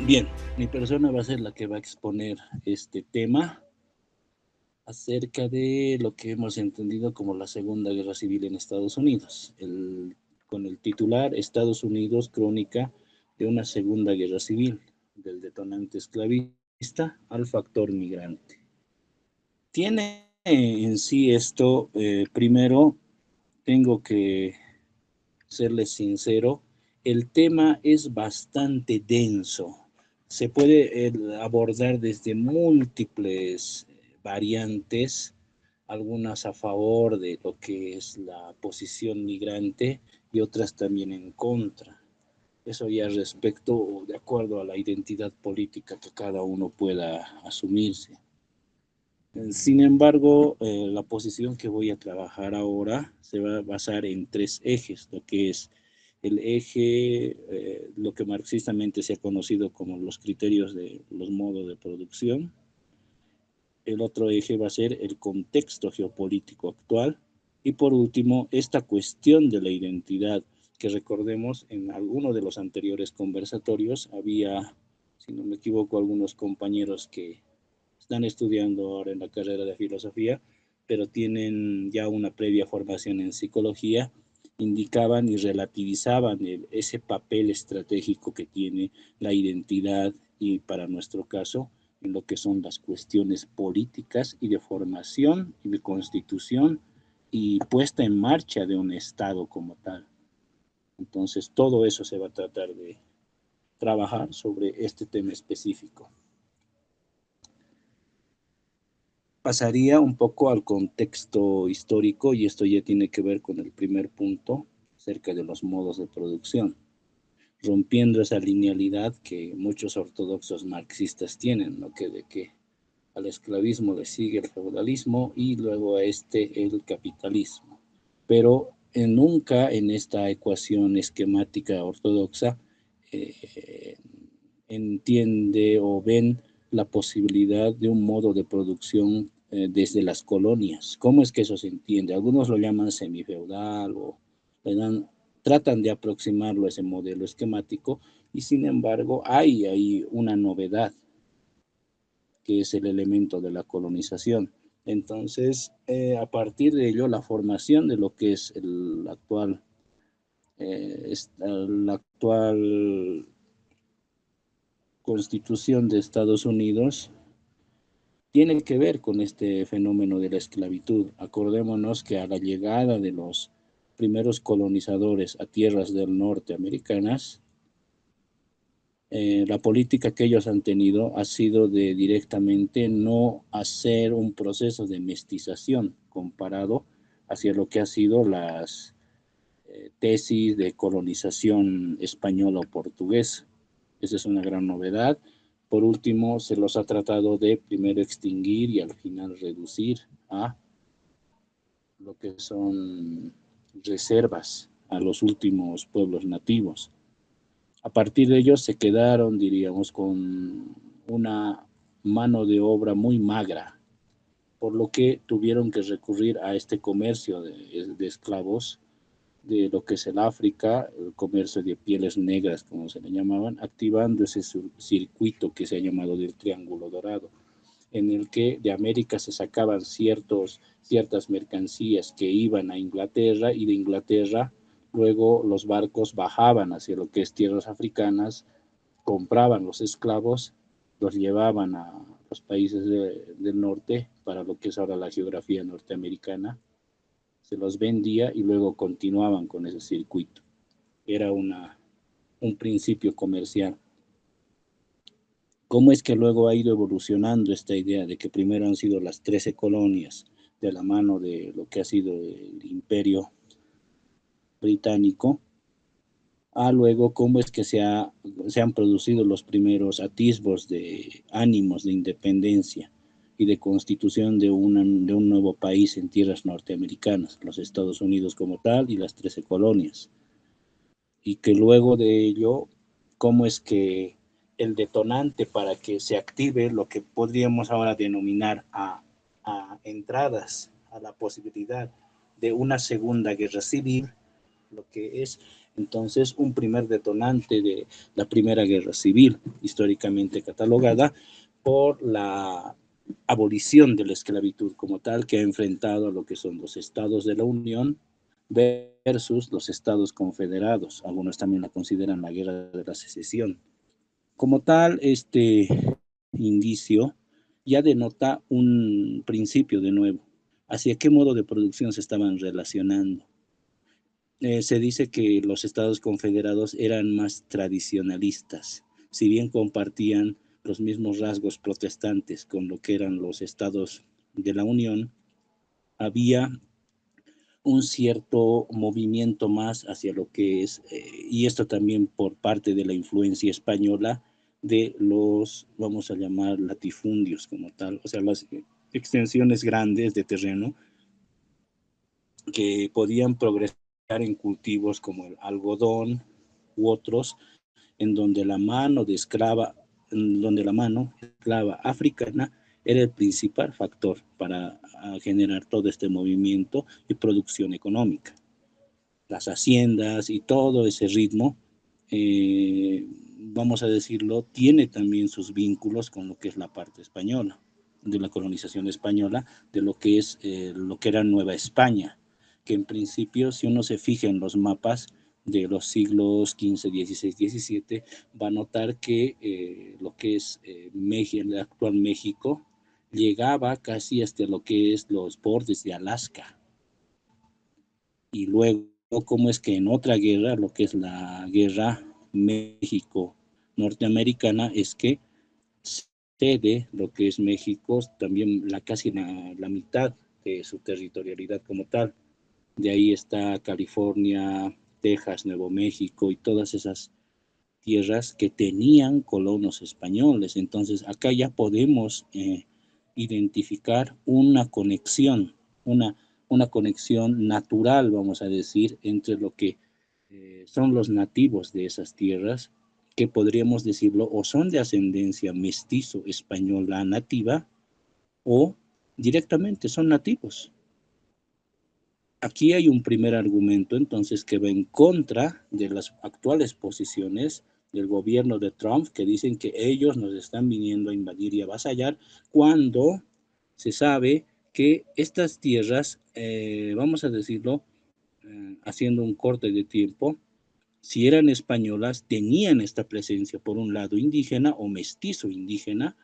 Bien, mi persona va a ser la que va a exponer este tema acerca de lo que hemos entendido como la Segunda Guerra Civil en Estados Unidos, con el titular Estados Unidos, crónica de una Segunda Guerra Civil, del detonante esclavista al factor migrante. Tiene en sí esto, primero tengo que serles sincero, el tema es bastante denso. Se puede abordar desde múltiples variantes, algunas a favor de lo que es la posición migrante y otras también en contra. Eso ya respecto o de acuerdo a la identidad política que cada uno pueda asumirse. Sin embargo, la posición que voy a trabajar ahora se va a basar en tres ejes, lo que es el eje, lo que marxistamente se ha conocido como los criterios de los modos de producción. El otro eje va a ser el contexto geopolítico actual. Y por último, esta cuestión de la identidad, que recordemos en alguno de los anteriores conversatorios había, si no me equivoco, algunos compañeros que están estudiando ahora en la carrera de filosofía, pero tienen ya una previa formación en psicología, indicaban y relativizaban ese papel estratégico que tiene la identidad y para nuestro caso en lo que son las cuestiones políticas y de formación y de constitución y puesta en marcha de un Estado como tal. Entonces, todo eso se va a tratar de trabajar sobre este tema específico. Pasaría un poco al contexto histórico y esto ya tiene que ver con el primer punto acerca de los modos de producción, rompiendo esa linealidad que muchos ortodoxos marxistas tienen, ¿no? De que al esclavismo le sigue el feudalismo y luego a este el capitalismo. Pero nunca en esta ecuación esquemática ortodoxa eh, entiende o ven la posibilidad de un modo de producción desde las colonias. ¿Cómo es que eso se entiende? Algunos lo llaman semifeudal o le dan, tratan de aproximarlo a ese modelo esquemático y sin embargo hay una novedad que es el elemento de la colonización. Entonces, a partir de ello, la formación de lo que es la actual constitución de Estados Unidos tiene que ver con este fenómeno de la esclavitud. Acordémonos que a la llegada de los primeros colonizadores a tierras del norte americanas, la política que ellos han tenido ha sido de directamente no hacer un proceso de mestización comparado hacia lo que ha sido las tesis de colonización española o portuguesa. Esa es una gran novedad. Por último, se los ha tratado de primero extinguir y al final reducir a lo que son reservas a los últimos pueblos nativos. A partir de ellos se quedaron, diríamos, con una mano de obra muy magra, por lo que tuvieron que recurrir a este comercio de esclavos de lo que es el África, el comercio de pieles negras, como se le llamaban, activando ese circuito que se ha llamado del Triángulo Dorado, en el que de América se sacaban ciertas mercancías que iban a Inglaterra y de Inglaterra luego los barcos bajaban hacia lo que es tierras africanas, compraban los esclavos, los llevaban a los países del norte para lo que es ahora la geografía norteamericana, se los vendía y luego continuaban con ese circuito. Era un principio comercial. ¿Cómo es que luego ha ido evolucionando esta idea de que primero han sido las 13 colonias de la mano de lo que ha sido el imperio británico, a luego cómo es que se han producido los primeros atisbos de ánimos de independencia y de constitución de un nuevo país en tierras norteamericanas, los Estados Unidos como tal y las 13 colonias? Y que luego de ello, cómo es que el detonante para que se active lo que podríamos ahora denominar a entradas a la posibilidad de una segunda guerra civil, lo que es Entonces, un primer detonante de la Primera Guerra Civil, históricamente catalogada por la abolición de la esclavitud como tal, que ha enfrentado a lo que son los estados de la Unión versus los estados confederados. Algunos también la consideran la Guerra de la Secesión. Como tal, este indicio ya denota un principio de nuevo. ¿Hacia qué modo de producción se estaban relacionando? Se dice que los estados confederados eran más tradicionalistas, si bien compartían los mismos rasgos protestantes con lo que eran los estados de la Unión, había un cierto movimiento más hacia lo que es, y esto también por parte de la influencia española, de los, vamos a llamar, latifundios como tal, o sea, las extensiones grandes de terreno que podían progresar en cultivos como el algodón u otros, en donde la mano de esclava, en donde la mano esclava africana era el principal factor para generar todo este movimiento y producción económica. Las haciendas y todo ese ritmo, vamos a decirlo, tiene también sus vínculos con lo que es la parte española, de la colonización española, de lo que es lo que era Nueva España, que en principio, si uno se fija en los mapas de los siglos XV, XVI, XVII, va a notar que lo que es el actual México llegaba casi hasta lo que es los bordes de Alaska. Y luego, cómo es que en otra guerra, lo que es la guerra México-norteamericana, es que cede lo que es México, también casi la mitad de su territorialidad como tal. De ahí está California, Texas, Nuevo México y todas esas tierras que tenían colonos españoles. Entonces, acá ya podemos identificar una conexión, una conexión natural, vamos a decir, entre lo que son los nativos de esas tierras, que podríamos decirlo, o son de ascendencia mestizo española nativa, o directamente son nativos. Aquí hay un primer argumento, entonces, que va en contra de las actuales posiciones del gobierno de Trump, que dicen que ellos nos están viniendo a invadir y avasallar, cuando se sabe que estas tierras, vamos a decirlo, haciendo un corte de tiempo, si eran españolas, tenían esta presencia, por un lado, indígena o mestizo indígena,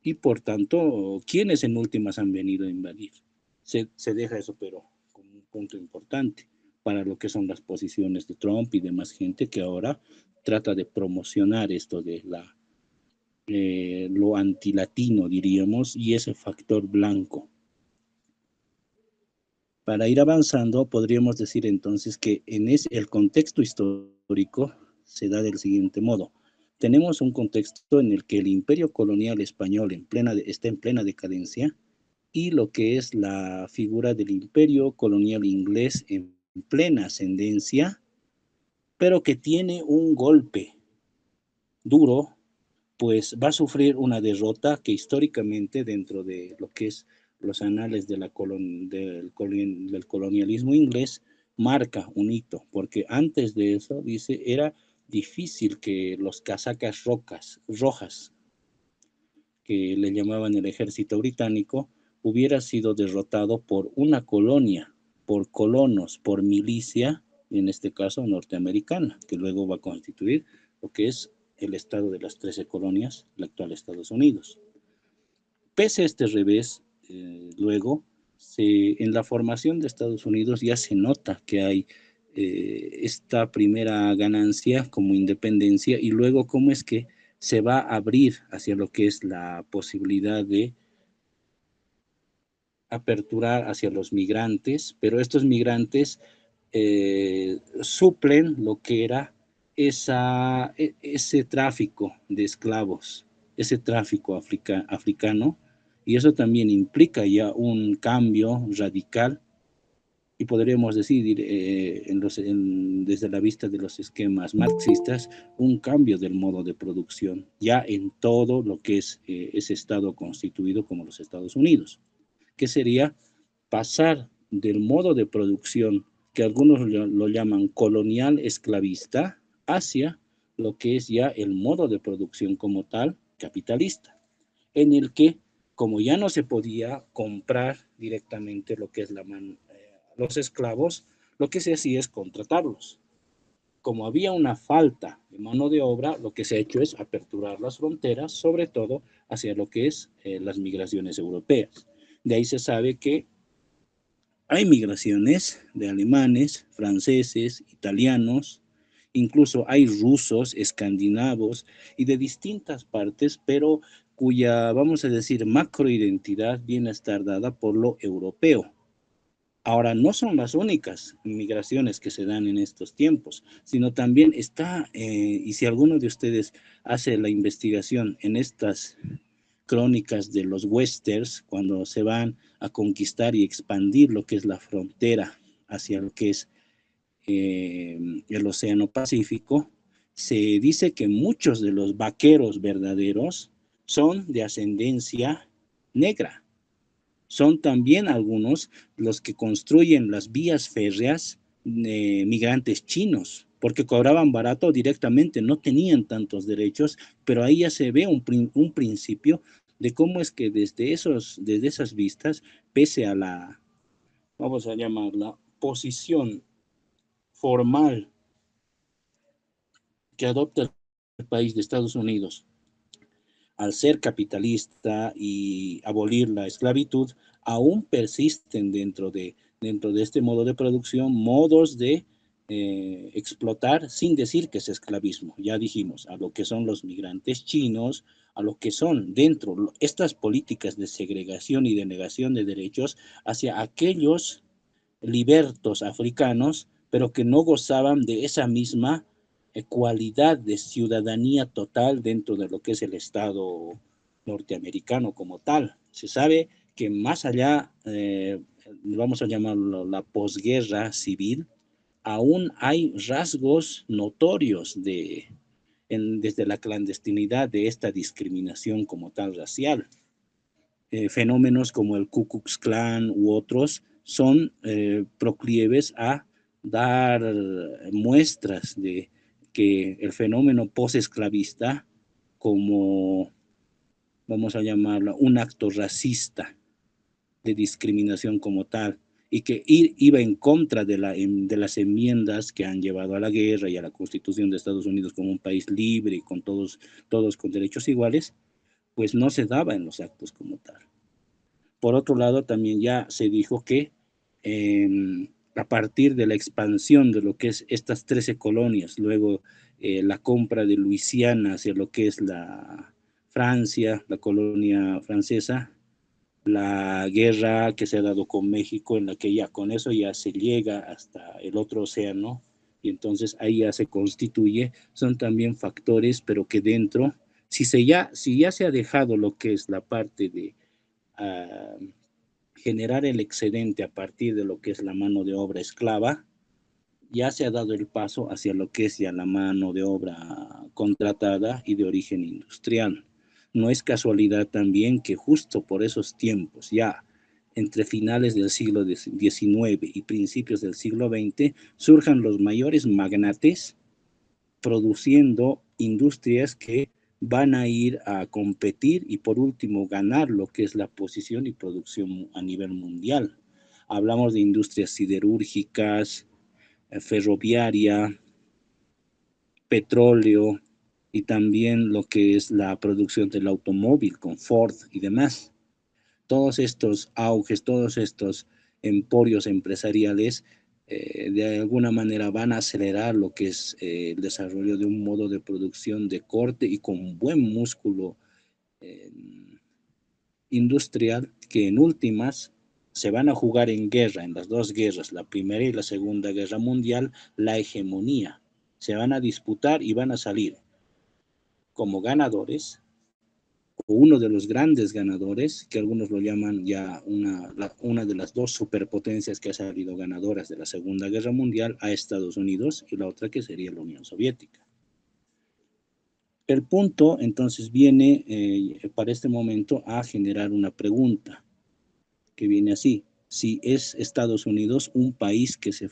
y por tanto, ¿quiénes en últimas han venido a invadir? Se deja eso, pero como un punto importante para lo que son las posiciones de Trump y demás gente que ahora trata de promocionar esto de lo antilatino, diríamos, y ese factor blanco. Para ir avanzando, podríamos decir entonces que el contexto histórico se da del siguiente modo. Tenemos un contexto en el que el imperio colonial español está en plena decadencia, y lo que es la figura del imperio colonial inglés en plena ascendencia, pero que tiene un golpe duro, pues va a sufrir una derrota que históricamente, dentro de lo que es los anales de del colonialismo inglés, marca un hito, porque antes de eso, dice, era difícil que los casacas rojas, que le llamaban el ejército británico, hubiera sido derrotado por una colonia, por colonos, por milicia, en este caso norteamericana, que luego va a constituir lo que es el estado de las 13 colonias, el actual Estados Unidos. Pese a este revés, luego, en la formación de Estados Unidos ya se nota que hay esta primera ganancia como independencia, y luego cómo es que se va a abrir hacia lo que es la posibilidad de aperturar hacia los migrantes, pero estos migrantes suplen lo que era ese tráfico de esclavos, ese tráfico africano, y eso también implica ya un cambio radical, y podríamos decir, desde la vista de los esquemas marxistas, un cambio del modo de producción, ya en todo lo que es ese estado constituido como los Estados Unidos, que sería pasar del modo de producción que algunos lo llaman colonial esclavista, hacia lo que es ya el modo de producción como tal, capitalista, en el que, como ya no se podía comprar directamente lo que es los esclavos, lo que se hacía es contratarlos. Como había una falta de mano de obra, lo que se ha hecho es aperturar las fronteras, sobre todo hacia lo que es las migraciones europeas. De ahí se sabe que hay migraciones de alemanes, franceses, italianos, incluso hay rusos, escandinavos y de distintas partes, pero cuya, vamos a decir, macroidentidad viene a estar dada por lo europeo. Ahora, no son las únicas migraciones que se dan en estos tiempos, sino también está, y si alguno de ustedes hace la investigación en estas crónicas de los westerns, cuando se van a conquistar y expandir lo que es la frontera hacia lo que es el Océano Pacífico, se dice que muchos de los vaqueros verdaderos son de ascendencia negra. Son también algunos los que construyen las vías férreas migrantes chinos, porque cobraban barato directamente, no tenían tantos derechos, pero ahí ya se ve un principio de cómo es que desde esas vistas, pese a la, vamos a llamarla, posición formal que adopta el país de Estados Unidos, al ser capitalista y abolir la esclavitud, aún persisten dentro de este modo de producción modos de explotar sin decir que es esclavismo. Ya dijimos, a lo que son los migrantes chinos, a lo que son dentro estas políticas de segregación y de negación de derechos hacia aquellos libertos africanos, pero que no gozaban de esa misma cualidad de ciudadanía total dentro de lo que es el Estado norteamericano como tal. Se sabe que más allá, vamos a llamarlo la posguerra civil, aún hay rasgos notorios desde la clandestinidad de esta discriminación como tal racial. Fenómenos como el Ku Klux Klan u otros son proclives a dar muestras de que el fenómeno posesclavista, como vamos a llamarlo, un acto racista de discriminación como tal, y que iba en contra de las enmiendas que han llevado a la guerra y a la Constitución de Estados Unidos como un país libre y con todos con derechos iguales, pues no se daba en los actos como tal. Por otro lado, también ya se dijo que a partir de la expansión de lo que es estas 13 colonias, luego la compra de Luisiana hacia lo que es la Francia, la colonia francesa, la guerra que se ha dado con México, en la que ya con eso ya se llega hasta el otro océano, y entonces ahí ya se constituye, son también factores, pero que dentro, si ya se ha dejado lo que es la parte de a generar el excedente a partir de lo que es la mano de obra esclava, ya se ha dado el paso hacia lo que es ya la mano de obra contratada y de origen industrial. No es casualidad también que justo por esos tiempos, ya entre finales del siglo XIX y principios del siglo XX, surjan los mayores magnates produciendo industrias que van a ir a competir y por último ganar lo que es la posición y producción a nivel mundial. Hablamos de industrias siderúrgicas, ferroviaria, petróleo y también lo que es la producción del automóvil con Ford y demás. Todos estos auges, todos estos emporios empresariales de alguna manera van a acelerar lo que es el desarrollo de un modo de producción de corte y con buen músculo eh, industrial que en últimas se van a jugar en guerra, en las dos guerras, la Primera y la Segunda Guerra Mundial, la hegemonía. Se van a disputar y van a salir como ganadores, o uno de los grandes ganadores, que algunos lo llaman ya una de las dos superpotencias que ha salido ganadoras de la Segunda Guerra Mundial a Estados Unidos y la otra que sería la Unión Soviética. El punto entonces viene para este momento a generar una pregunta que viene así: si es Estados Unidos un país que se